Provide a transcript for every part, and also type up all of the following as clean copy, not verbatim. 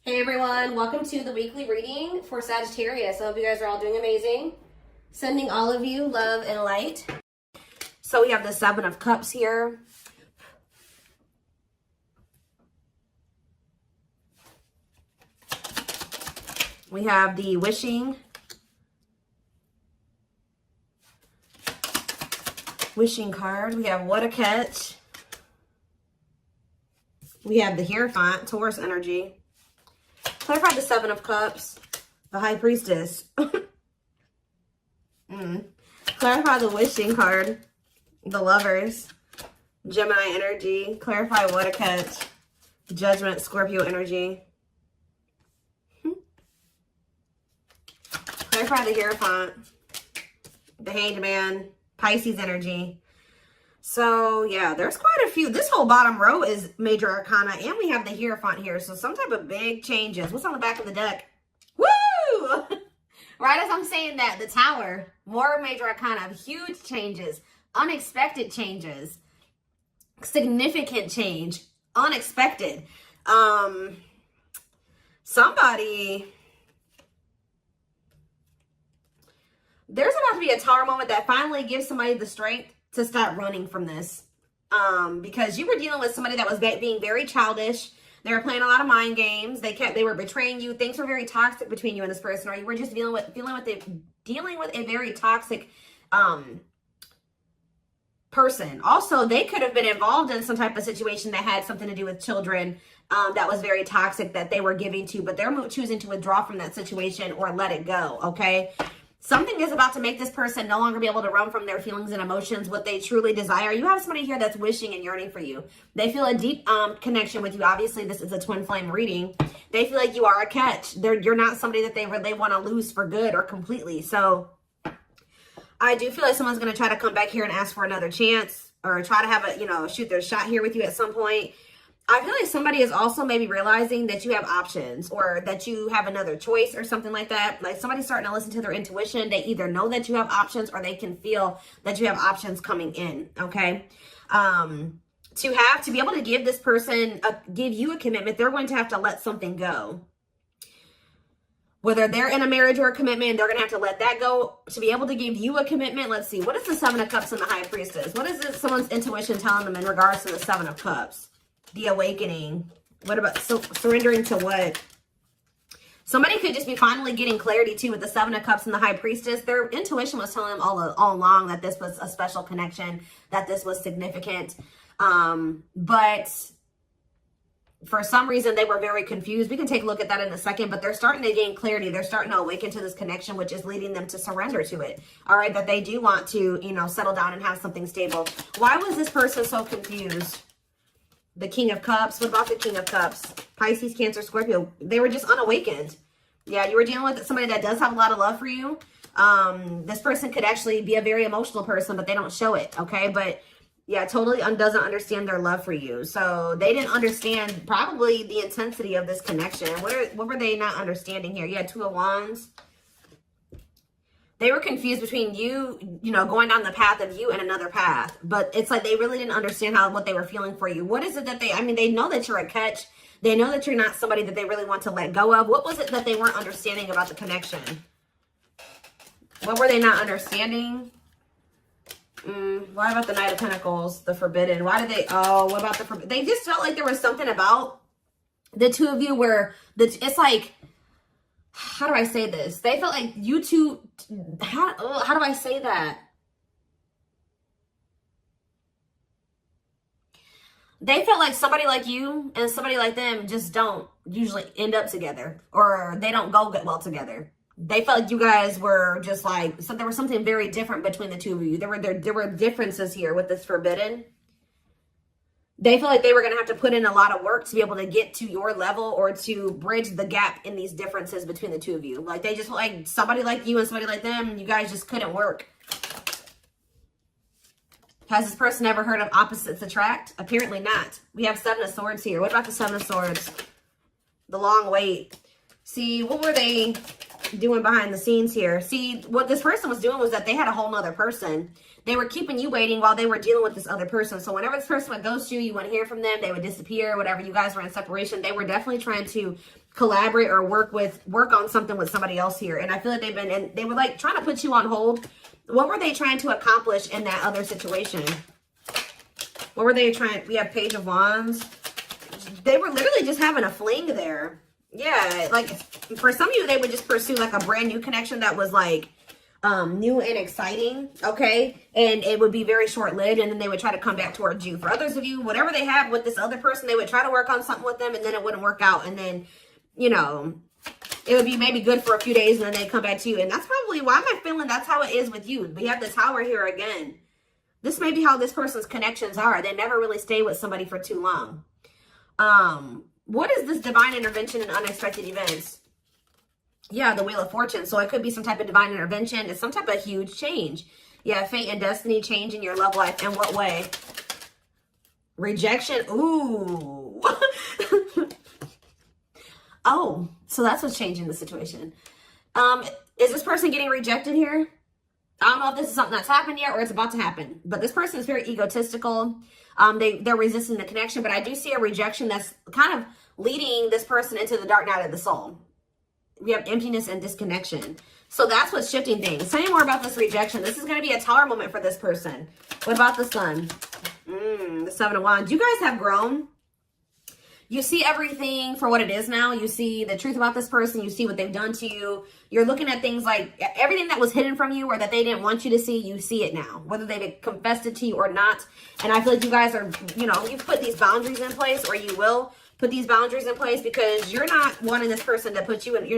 Hey everyone, welcome to the weekly reading for Sagittarius. I hope you guys are all doing amazing. Sending all of you love and light. So we have the Seven of Cups here. We have the wishing card. We have what a catch. We have the Hierophant, Taurus energy. Clarify the Seven of Cups, the High Priestess. Clarify the wishing card, the Lovers, Gemini energy. Clarify what a catch, Judgment, Scorpio energy. Clarify the Hierophant, the Hanged Man, Pisces energy. So, yeah, there's quite a few. This whole bottom row is major arcana, and we have the Hierophant here. So, some type of big changes. What's on the back of the deck? Woo! Right as I'm saying that, the Tower, more major arcana, huge changes, unexpected changes, significant change, unexpected. Somebody... There's about to be a Tower moment that finally gives somebody the strength to start running from this. Because you were dealing with somebody that was being very childish. They were playing a lot of mind games. They were betraying you. Things were very toxic between you and this person, or you were just dealing with a very toxic person. Also, they could have been involved in some type of situation that had something to do with children that was very toxic that they were giving to, but they're choosing to withdraw from that situation or let it go, okay? Something is about to make this person no longer be able to run from their feelings and emotions, what they truly desire. You have somebody here that's wishing and yearning for you. They feel a deep connection with you. Obviously, this is a twin flame reading. They feel like you are a catch. You're not somebody that they want to lose for good or completely. So I do feel like someone's going to try to come back here and ask for another chance or try to have a, shoot their shot here with you at some point. I feel like somebody is also maybe realizing that you have options or that you have another choice or something like that. Like somebody's starting to listen to their intuition. They either know that you have options or they can feel that you have options coming in, okay? To be able to give this person, give you a commitment, they're going to have to let something go. Whether they're in a marriage or a commitment, they're going to have to let that go to be able to give you a commitment. Let's see. What is the Seven of Cups and the High Priestess? What is this, someone's intuition telling them in regards to the Seven of Cups? The awakening. What about surrendering to what? Somebody could just be finally getting clarity too with the Seven of Cups and the High Priestess. Their intuition was telling them all along that this was a special connection, that this was significant. But for some reason, they were very confused. We can take a look at that in a second, but they're starting to gain clarity. They're starting to awaken to this connection, which is leading them to surrender to it. All right, that they do want to, settle down and have something stable. Why was this person so confused? The King of Cups. What about the King of Cups? Pisces, Cancer, Scorpio. They were just unawakened. Yeah, you were dealing with somebody that does have a lot of love for you. This person could actually be a very emotional person, but they don't show it, okay? But, yeah, totally doesn't understand their love for you. So, they didn't understand probably the intensity of this connection. What were they not understanding here? You had Two of Wands. They were confused between you, going down the path of you and another path. But it's like they really didn't understand what they were feeling for you. What is it that they know that you're a catch. They know that you're not somebody that they really want to let go of. What was it that they weren't understanding about the connection? What were they not understanding? Why about the Knight of Pentacles, the Forbidden? Why did what about the Forbidden? They just felt like there was something about the two of you where it's like, how do I say this? They felt like you two, how do I say that? They felt like somebody like you and somebody like them just don't usually end up together, or they don't go well together. They felt like you guys were just like, so there was something very different between the two of you. There were differences here with this Forbidden. They feel like they were going to have to put in a lot of work to be able to get to your level or to bridge the gap in these differences between the two of you. Like they just like somebody like you and somebody like them, you guys just couldn't work. Has this person ever heard of opposites attract? Apparently not. We have Seven of Swords here. What about the Seven of Swords? The long wait. See, what were they doing behind the scenes here? See, what this person was doing was that they had a whole nother person. They were keeping you waiting while they were dealing with this other person. So whenever this person would ghost you, you wouldn't hear from them. They would disappear. Whatever, you guys were in separation. They were definitely trying to collaborate or work on something with somebody else here. And I feel like they were like trying to put you on hold. What were they trying to accomplish in that other situation? What were they trying? We have Page of Wands. They were literally just having a fling there. Yeah, like for some of you, they would just pursue like a brand new connection that was like new and exciting, okay? And it would be very short-lived, and then they would try to come back towards you. For others of you, whatever they have with this other person, they would try to work on something with them, and then it wouldn't work out. And then, you know, it would be maybe good for a few days, and then they come back to you. And that's probably why am I feeling that's how it is with you. We have the Tower here again. This may be how this person's connections are. They never really stay with somebody for too long. What is this divine intervention and unexpected events? Yeah, the Wheel of Fortune. So it could be some type of divine intervention. It's some type of huge change. Yeah, fate and destiny change in your love life. In what way? Rejection. Ooh. Oh, so that's what's changing the situation. Is this person getting rejected here? I don't know if this is something that's happened yet or it's about to happen. But this person is very egotistical. They're resisting the connection. But I do see a rejection that's kind of leading this person into the dark night of the soul. We have emptiness and disconnection. So that's what's shifting things. Tell me more about this rejection. This is going to be a Tower moment for this person. What about the Sun? The Seven of Wands. You guys have grown. You see everything for what it is now. You see the truth about this person. You see what they've done to you. You're looking at things like everything that was hidden from you or that they didn't want you to see, you see it now. Whether they confessed it to you or not. And I feel like you guys are, you know, you've put these boundaries in place, or you will put these boundaries in place, because you're not wanting this person to put you in,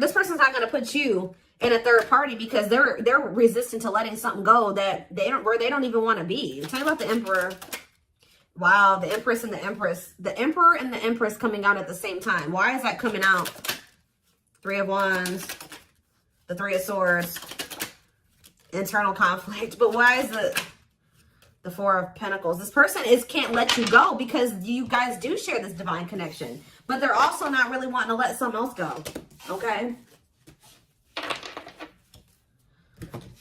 this person's not going to put you in a third party, because they're resistant to letting something go that they don't even want to be. Tell me about the Emperor. Wow, the Empress and the Empress. The Emperor and the Empress coming out at the same time. Why is that coming out? Three of Wands, the Three of Swords, internal conflict. But why is the Four of Pentacles? This person can't let you go, because you guys do share this divine connection. But they're also not really wanting to let something else go. Okay?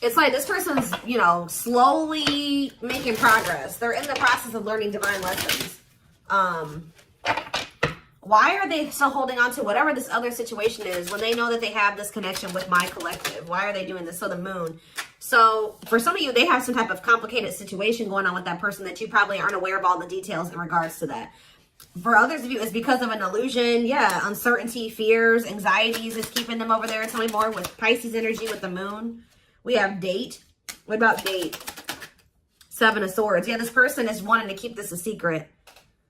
It's like this person's, you know, slowly making progress. They're in the process of learning divine lessons. Why are they still holding on to whatever this other situation is when they know that they have this connection with my collective? Why are they doing this? So the Moon. So for some of you, they have some type of complicated situation going on with that person that you probably aren't aware of all the details in regards to that. For others of you, it's because of an illusion. Yeah, uncertainty, fears, anxieties is keeping them over there. Tell me more with Pisces energy with the Moon. We have Date. What about Date? Seven of Swords. Yeah, this person is wanting to keep this a secret.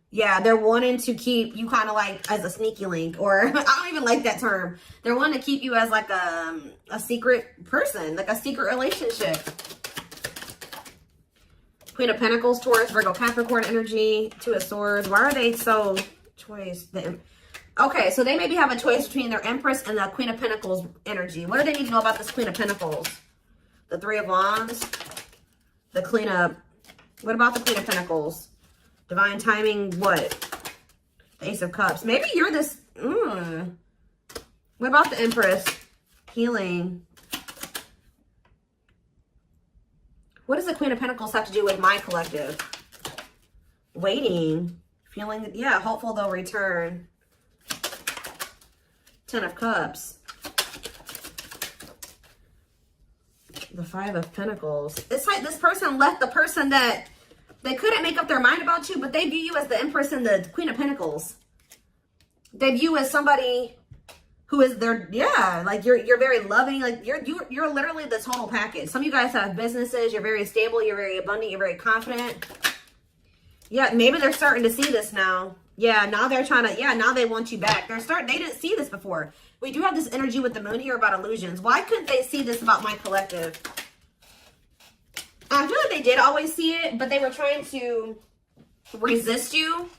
Yeah, they're wanting to keep you kind of like as a sneaky link, or I don't even like that term. They're wanting to keep you as like a secret person, like a secret relationship. Queen of Pentacles, Taurus, Virgo, Capricorn energy, Two of Swords. Why are they so choice? Okay, so they maybe have a choice between their Empress and the Queen of Pentacles energy. What do they need to know about this Queen of Pentacles? The Three of Wands, the Queen of... What about the Queen of Pentacles? Divine timing, what? The Ace of Cups. Maybe you're this... What about the Empress? Healing. What does the Queen of Pentacles have to do with my collective? Waiting. Feeling... Yeah, hopeful they'll return. Ten of Cups. The Five of Pentacles. It's like this person left the person that they couldn't make up their mind about you, but they view you as the Empress and the Queen of Pentacles. They view you as somebody who is their, yeah, like you're very loving. Like you're literally the total package. Some of you guys have businesses. You're very stable. You're very abundant. You're very confident. Yeah, maybe they're starting to see this now. Yeah, now they're trying to, yeah, now they want you back. They didn't see this before. We do have this energy with the Moon here about illusions. Why couldn't they see this about my collective? I feel like they did always see it, but they were trying to resist you.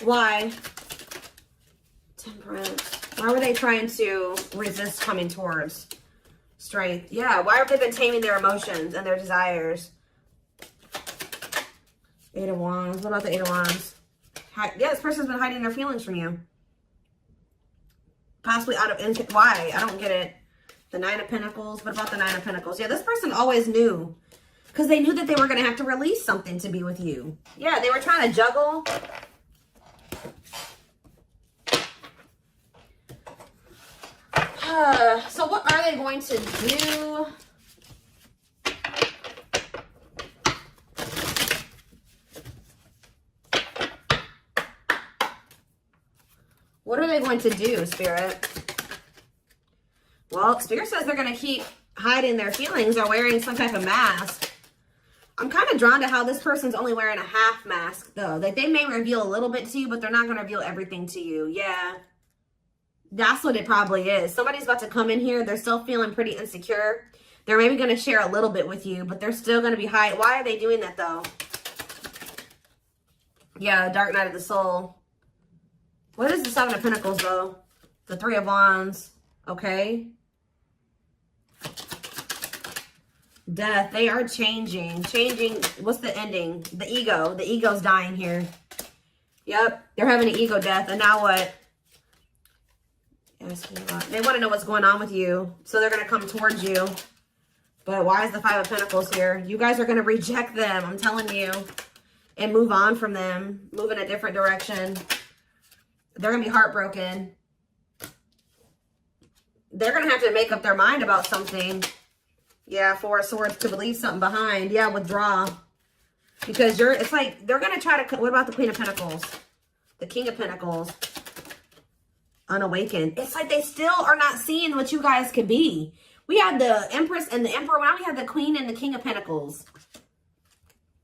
Why? Temperance. Why were they trying to resist coming towards Strength? Yeah, why have they been taming their emotions and their desires? Eight of Wands. What about the Eight of Wands? Yeah, this person's been hiding their feelings from you. Possibly out of... Why? I don't get it. The Nine of Pentacles. What about the Nine of Pentacles? Yeah, this person always knew. Because they knew that they were going to have to release something to be with you. Yeah, they were trying to juggle. So what are they going to do? What are they going to do, Spirit? Well, Spirit says they're going to keep hiding their feelings or wearing some type of mask. I'm kind of drawn to how this person's only wearing a half mask, though. Like, they may reveal a little bit to you, but they're not going to reveal everything to you. Yeah. That's what it probably is. Somebody's about to come in here. They're still feeling pretty insecure. They're maybe going to share a little bit with you, but they're still going to be hiding. Why are they doing that, though? Yeah, Dark Night of the Soul. What is the Seven of Pentacles, though? The Three of Wands. Okay. Death. They are changing. Changing. What's the ending? The ego. The ego's dying here. Yep. They're having an ego death. And now what? They want to know what's going on with you. So they're going to come towards you. But why is the Five of Pentacles here? You guys are going to reject them. I'm telling you. And move on from them. Move in a different direction. They're going to be heartbroken. They're going to have to make up their mind about something. Yeah, Four of Swords, to leave something behind. Yeah, withdraw. Because it's like, they're going to try to, what about the Queen of Pentacles? The King of Pentacles. Unawakened. It's like they still are not seeing what you guys could be. We had the Empress and the Emperor. Now we have the Queen and the King of Pentacles.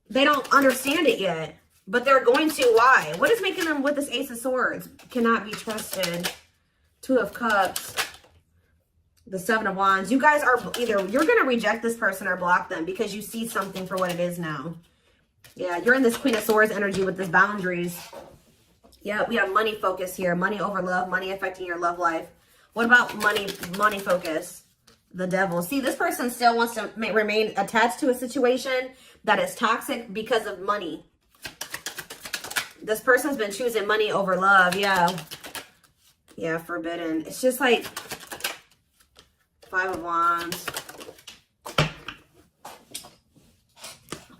They don't understand it yet. But they're going to. Why? What is making them with this Ace of Swords? Cannot be trusted. Two of Cups. The Seven of Wands. You guys are either, you're going to reject this person or block them because you see something for what it is now. Yeah, you're in this Queen of Swords energy with this boundaries. Yeah, we have money focus here. Money over love. Money affecting your love life. What about money focus? The Devil. See, this person still wants to remain attached to a situation that is toxic because of money. This person's been choosing money over love. Yeah. Yeah, forbidden. It's just like Five of Wands.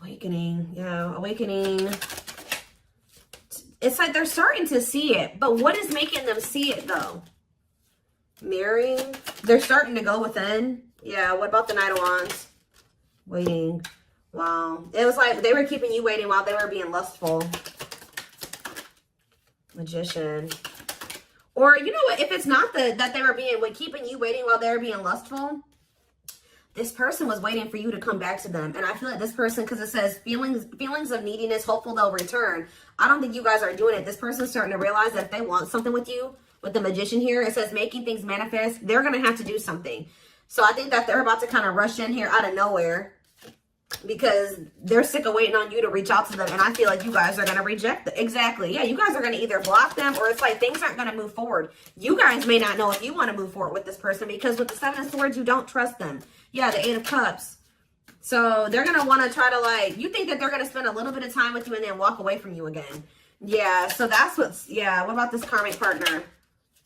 Awakening. Yeah, awakening. It's like they're starting to see it. But what is making them see it, though? Marrying. They're starting to go within. Yeah, what about the Knight of Wands? Waiting. Wow. It was like they were keeping you waiting while they were being lustful. Magician. Or, you know what? If it's not that they were keeping you waiting while they were being lustful, this person was waiting for you to come back to them. And I feel like this person, because it says feelings of neediness, hopeful they'll return. I don't think you guys are doing it. This person's starting to realize that if they want something with you, with the Magician here, it says making things manifest, they're going to have to do something. So I think that they're about to kind of rush in here out of nowhere because they're sick of waiting on you to reach out to them. And I feel like you guys are going to reject them. Exactly. Yeah, you guys are going to either block them or it's like things aren't going to move forward. You guys may not know if you want to move forward with this person because with the Seven of Swords, you don't trust them. Yeah, the Eight of Cups. So they're going to want to try to like, you think that they're going to spend a little bit of time with you and then walk away from you again. Yeah, so that's what's, yeah, what about this karmic partner?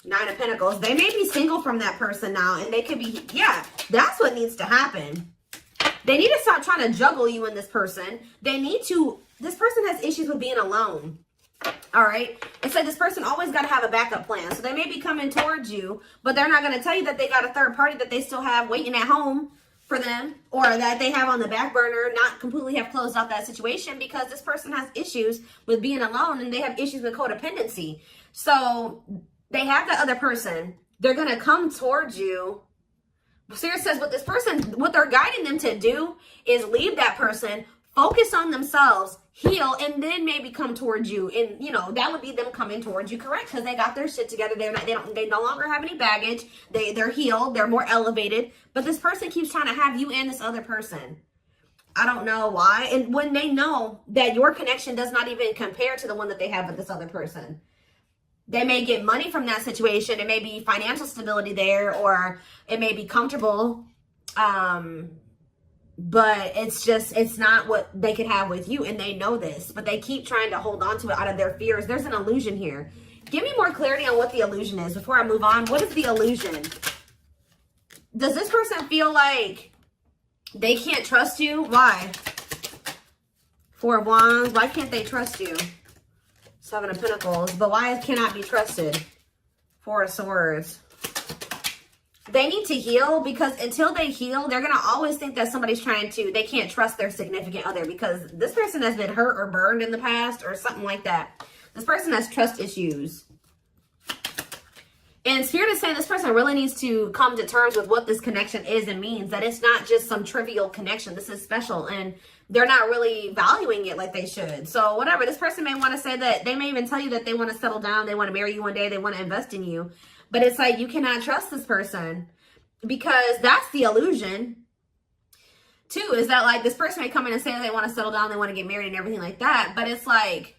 Nine of Pentacles. They may be single from that person now and they could be, yeah, that's what needs to happen. They need to stop trying to juggle you and this person. They need to, this person has issues with being alone. All right. It's like this person always got to have a backup plan. So they may be coming towards you, but they're not going to tell you that they got a third party that they still have waiting at home for them or that they have on the back burner, not completely have closed out that situation because this person has issues with being alone and they have issues with codependency. So they have that other person. They're going to come towards you. Spirit says what this person, what they're guiding them to do is leave that person, focus on themselves, heal, and then maybe come towards you. And, you know, that would be them coming towards you, correct? Because they got their shit together. They no longer have any baggage. They're healed. They're more elevated. But this person keeps trying to have you and this other person. I don't know why. And when they know that your connection does not even compare to the one that they have with this other person. They may get money from that situation. It may be financial stability there, or it may be comfortable. But it's not what they could have with you. And they know this, but they keep trying to hold on to it out of their fears. There's an illusion here. Give me more clarity on what the illusion is before I move on. What is the illusion? Does this person feel like they can't trust you? Why? Four of Wands. Why can't they trust you? Seven of Pentacles. But why cannot be trusted? Four of Swords. They need to heal, because until they heal, they're going to always think that somebody's they can't trust their significant other, because this person has been hurt or burned in the past or something like that. This person has trust issues. And Spirit is saying this person really needs to come to terms with what this connection is and means, that it's not just some trivial connection. This is special, and they're not really valuing it like they should. So whatever, this person may want to say that, they may even tell you that they want to settle down, they want to marry you one day, they want to invest in you. But it's like, you cannot trust this person, because that's the illusion too, is that like this person may come in and say that they want to settle down, they want to get married and everything like that. But it's like,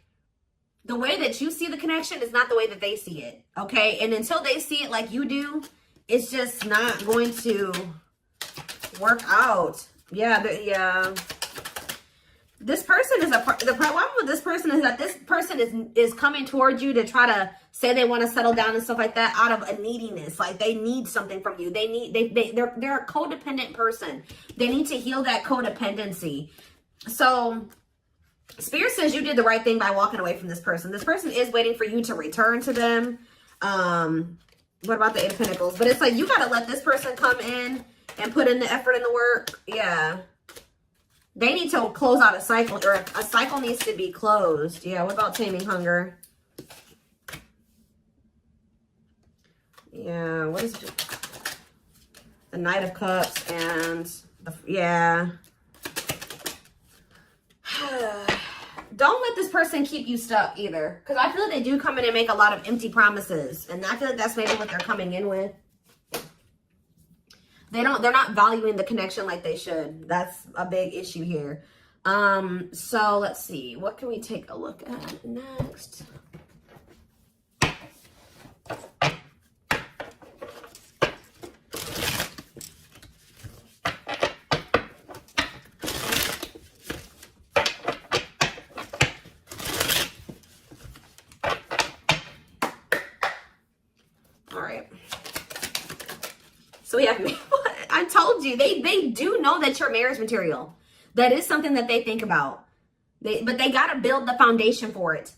the way that you see the connection is not the way that they see it. Okay. And until they see it like you do, it's just not going to work out. Yeah. Yeah. This person is the problem with this person is that this person is coming towards you to try to say they want to settle down and stuff like that out of a neediness. Like they need something from you. They're a codependent person. They need to heal that codependency. So Spirit says you did the right thing by walking away from this person. This person is waiting for you to return to them. What about the Eight of Pentacles? But it's like, you got to let this person come in and put in the effort and the work. Yeah. They need to close out a cycle, or a cycle needs to be closed. Yeah, what about taming hunger? Yeah, what is it? The Knight of Cups and yeah. Don't let this person keep you stuck either, because I feel like they do come in and make a lot of empty promises, and I feel like that's maybe what they're coming in with. They're not valuing the connection like they should. That's a big issue here. So let's see. What can we take a look at next? All right. So we have, I told you, they do know that you're marriage material. That is something that they think about. But they got to build the foundation for it.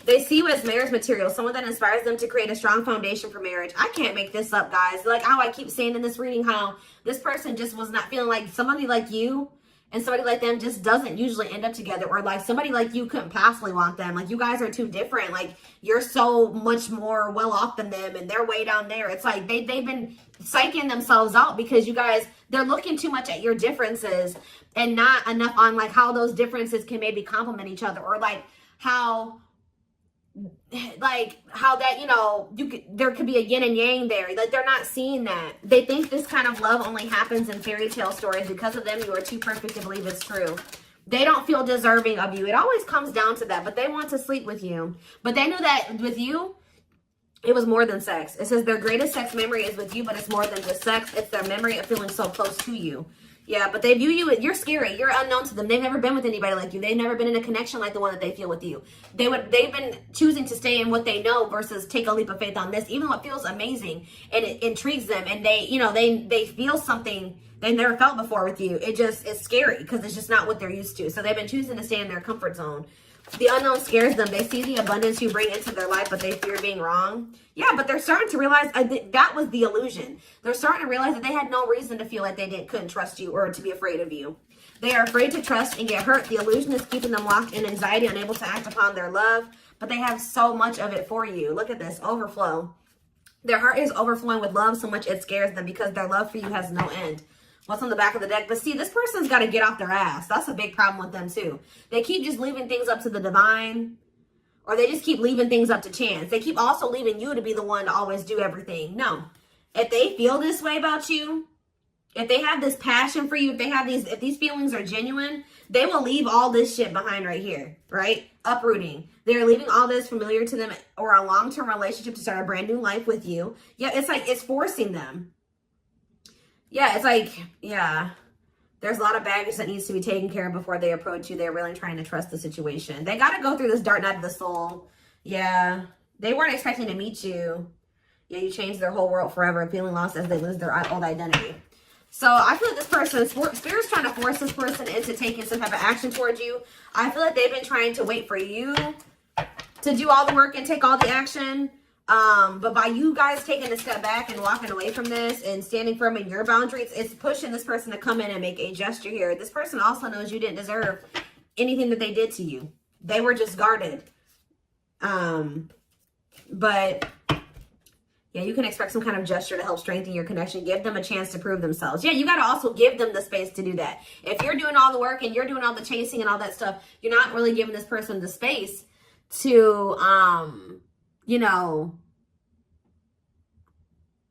They see you as marriage material, someone that inspires them to create a strong foundation for marriage. I can't make this up, guys. Like how I keep saying in this reading, how this person just was not feeling like somebody like you and somebody like them just doesn't usually end up together, or like somebody like you couldn't possibly want them. Like you guys are too different. Like you're so much more well off than them, and they're way down there. It's like they've been psyching themselves out because you guys, they're looking too much at your differences and not enough on like how those differences can maybe complement each other, or like how that, you know, there could be a yin and yang there. Like they're not seeing that. They think this kind of love only happens in fairy tale stories. Because of them, you are too perfect to believe it's true. They don't feel deserving of you. It always comes down to that, but they want to sleep with you. But they knew that with you, it was more than sex. It says their greatest sex memory is with you, but it's more than just sex. It's their memory of feeling so close to you. Yeah, but they view you, you're scary. You're unknown to them. They've never been with anybody like you. They've never been in a connection like the one that they feel with you. They've been choosing to stay in what they know versus take a leap of faith on this, even though it feels amazing and it intrigues them. And they, you know, they feel something they've never felt before with you. It just is scary because it's just not what they're used to. So they've been choosing to stay in their comfort zone. The unknown scares them. They see the abundance you bring into their life, but they fear being wrong. Yeah, but they're starting to realize that was the illusion. They're starting to realize that they had no reason to feel like they couldn't trust you or to be afraid of you. They are afraid to trust and get hurt. The illusion is keeping them locked in anxiety, unable to act upon their love, but they have so much of it for you. Look at this, overflow. Their heart is overflowing with love so much it scares them because their love for you has no end. What's on the back of the deck? But see, this person's got to get off their ass. That's a big problem with them too. They keep just leaving things up to the divine, or they just keep leaving things up to chance. They keep also leaving you to be the one to always do everything. No. If they feel this way about you, if they have this passion for you, if these feelings are genuine, they will leave all this shit behind right here, right? Uprooting. They're leaving all this familiar to them or a long-term relationship to start a brand new life with you. Yeah, it's like it's forcing them. Yeah, it's like, yeah, there's a lot of baggage that needs to be taken care of before they approach you. They're really trying to trust the situation. They got to go through this dark night of the soul. Yeah, they weren't expecting to meet you. Yeah, you changed their whole world forever, feeling lost as they lose their old identity. So I feel like this person, Spirit's trying to force this person into taking some type of action towards you. I feel like they've been trying to wait for you to do all the work and take all the action. But by you guys taking a step back and walking away from this and standing firm in your boundaries, it's pushing this person to come in and make a gesture here. This person also knows you didn't deserve anything that they did to you. They were just guarded. But yeah, you can expect some kind of gesture to help strengthen your connection. Give them a chance to prove themselves. Yeah, you got to also give them the space to do that. If you're doing all the work and you're doing all the chasing and all that stuff, you're not really giving this person the space to, you know,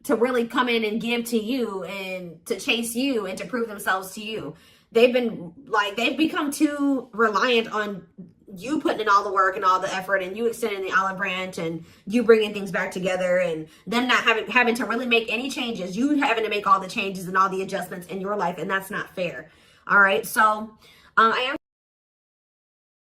to really come in and give to you and to chase you and to prove themselves to you. They've become too reliant on you putting in all the work and all the effort and you extending the olive branch and you bringing things back together and them not having to really make any changes. You having to make all the changes and all the adjustments in your life, and that's not fair. All right. So I am